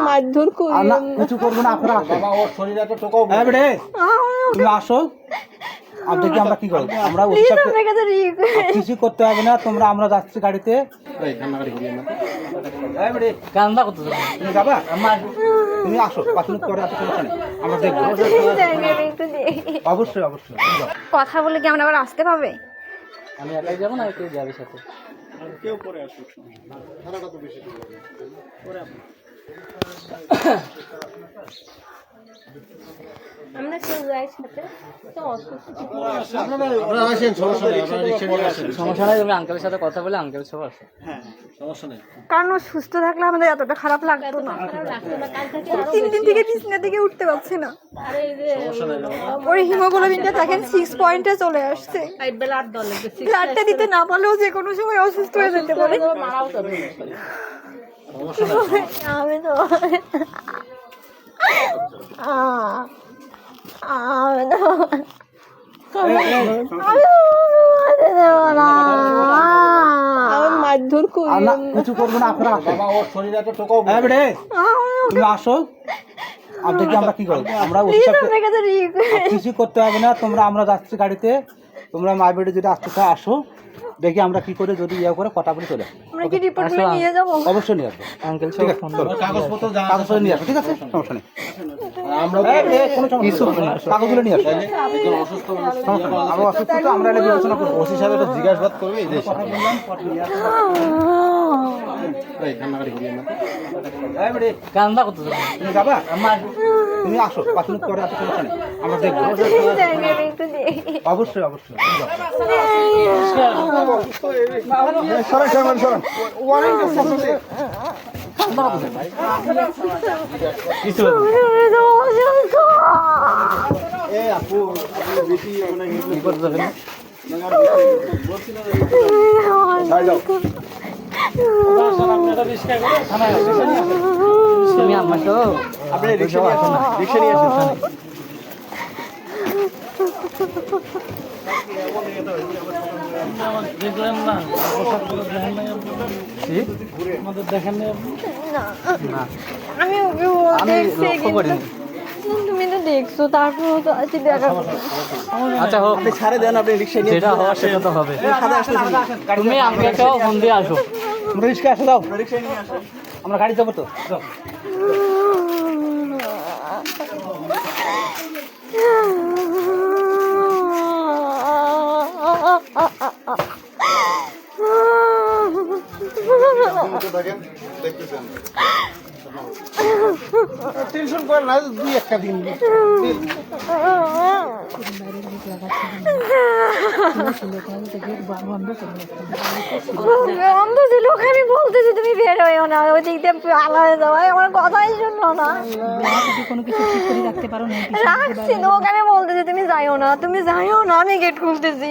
মারধর করি কিছু করবো না আপনারা বাবা ওর শরীরে একটা টোকাও তুমি আসো আপনাকে আমরা কি করবো আমরা কিছু করতে হবে না তোমরা আমরা যাচ্ছি গাড়িতে কান্দা করতে তুমি যাবা তুমি আসো 5 মিনিট পরে আসো সমস্যা নেই আমরা দেখবো অবশ্যই অবশ্যই কথা বলে কি আমরা আবার আসতে পাবে? আমি একাই যাবো না কেউ যাবে সাথে কেউ পরে আসুক ভাড়াটা তো বেশি পরে আমরা কেউ যাই সাথে তো সমস্যা নাই তুমি আঙ্কেলের সাথে কথা বলে আঙ্কেল সব আসো সমস্যা নেই কারণ ও সুস্থ থাকলে আমাদের এতটা খারাপ লাগতো না। 3 দিন থেকে বিছানা থেকে উঠতে পারছে না। ওর হিমোগ্লোবিনটা দেখেন 6 পয়েন্টে চলে আসছে। ব্লাডটা দিতে না পারলেও যে কোনো সময় অসুস্থ হয়ে যেতে পারে। আমি তো মারধর করি কিছু করবো না আপনারা বাবা ওর শরীরে একটা টোকাও তুমি আসো আপনাকে আমরা কি করবো আমরা কিছু করতে হবে না তোমরা আমরা যাচ্ছি গাড়িতে তোমরা মায়ের বাড়ি যদি আসতে চাও আসো দেখি আমরা কি করে যদি ইয়ে করে কথা বলে চলে আমরা কি রিপোর্টগুলো নিয়ে যাব? অবশ্যই নিয়ে আসবো আঙ্কেল ঠিক আছে কাগজপত্র নিয়ে আসো ঠিক আছে সমস্যা নেই আমরা কোনো সমস্যা কাগজগুলো নিয়ে আসো অসুস্থ আমরা অসুস্থ তো আমরা এটা বিবেচনা করবো ওসি সাহেব এটা জিজ্ঞাসাবাদ করবে এই যে কথা বললাম কান্দা করতে তুমি যাবা তুমি আসো 5 মিনিট পরে আসো সমস্যা নেই আমরা দেখবো অবশ্যই অবশ্যই তুমি আমার তো আপনি রিক্সা নিয়ে আসেন রিক্সা নিয়ে আসেন দেখলেন না আমাদের দেখেন না আমি ওকে দেখছি তুমি তো দেখছো তারপর তো আছে দেখা আচ্ছা হোক আপনি ছাড়ে দেন আপনি রিক্সা নিয়ে যেটা হওয়ার সেটা তো হবে তুমি আমাকে কেউ ফোন দিয়ে আসো আমরা রিক্সা আসো দাও রিক্সা নিয়ে আসো আমরা গাড়ি যাবো তো যাও টেনশন করেন না 2-1 দিন বন্ধ ছিল ওখানে বলতেছি তুমি বের হইও না ওই দিক দিয়ে আলাদা যাওয়াই আমার কথাই শুনলো না কোনো কিছু ঠিক করে রাখতে পারো না রাখছি তো ওখানে বলতেছি তুমি যাইও না আমি গেট খুলতেছি